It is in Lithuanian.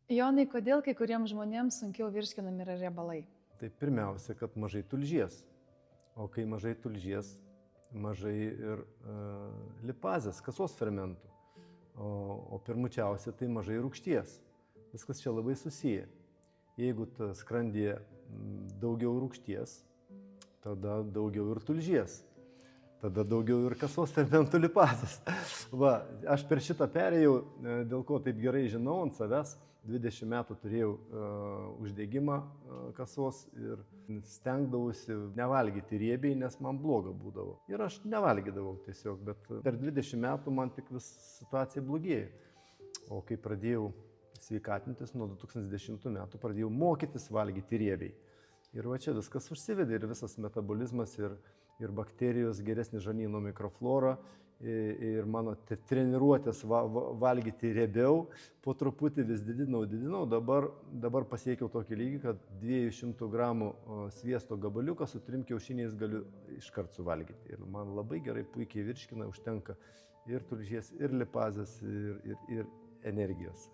Jonai, kodėl kai kuriems žmonėms sunkiau virškinami yra riebalai? Tai pirmiausia, kad mažai tulžies. O kai mažai tulžies, mažai ir lipazės, kasos fermentų. O pirmučiausia, tai mažai rūgšties. Viskas čia labai susiję. Jeigu skrandyje daugiau rūgšties, tada daugiau ir tulžies. Tada daugiau ir kasos fermentų lipazės. Va, aš per šitą perėjau, dėl ko taip gerai žinau ant savęs. 20 metų turėjau uždegimą kasos ir stengdavausi nevalgyti riebiai, nes man bloga būdavo. Ir aš nevalgydavau tiesiog, bet per 20 metų man tik vis situacija blogėjo. O kai pradėjau sveikatintis, nuo 2010 metų pradėjau mokytis valgyti riebiai. Ir va čia viskas užsivedė ir visas metabolizmas ir bakterijos, geresnė žarnyno mikroflora ir mano treniruotės valgyti riebiau, po truputį vis didinau. Dabar pasiekiau tokį lygį, kad 200 gramų sviesto gabaliuką su 3 kiaušiniais galiu iškart suvalgyti. Ir man labai gerai, puikiai virškina, užtenka ir tulžies, ir lipazės, ir energijos.